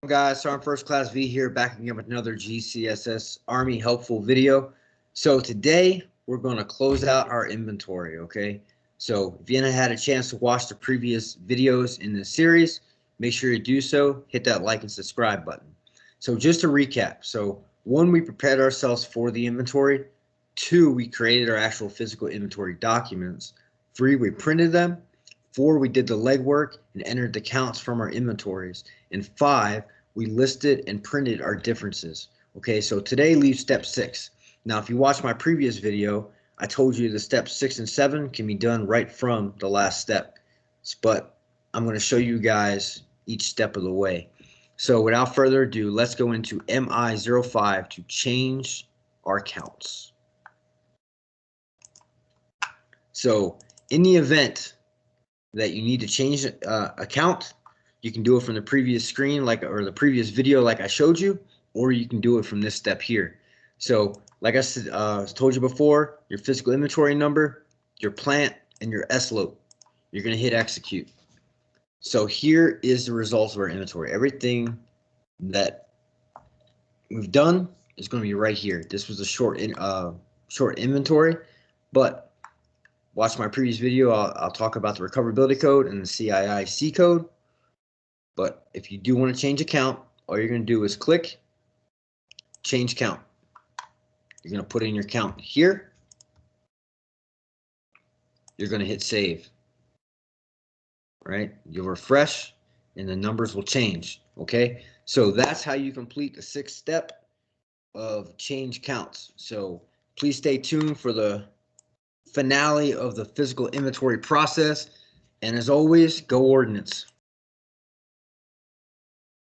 Guys, Sergeant First Class V here, backing up with another GCSS Army helpful video. So today we're going to close out our inventory, okay? So if you haven't had a chance to watch the previous videos in this series, make sure you do so. Hit that like and subscribe button. So just to recap, so 1, we prepared ourselves for the inventory. 2, we created our actual physical inventory documents. 3, we printed them. 4, we did the legwork and entered the counts from our inventories. And 5, we listed and printed our differences. Okay, so today leaves step 6. Now, if you watched my previous video, I told you the steps 6 and 7 can be done right from the last step. But I'm going to show you guys each step of the way. So without further ado, let's go into MI05 to change our counts. So in the event that you need to change a count, you can do it from the previous screen or the previous video like I showed you, or you can do it from this step here. So like I said, told you before, your physical inventory number, your plant, and your SLOP. You're going to hit execute. So here is the results of our inventory. Everything that we've done is going to be right here. This was a short inventory, but watch my previous video. I'll talk about the recoverability code and the CIIC code. But if you do want to change a count, all you're going to do is click change count. You're going to put in your count here. You're going to hit save. All right, you'll refresh and the numbers will change. Okay, so that's how you complete the 6th step of change counts. So please stay tuned for the finale of the physical inventory process. And as always, go Ordnance.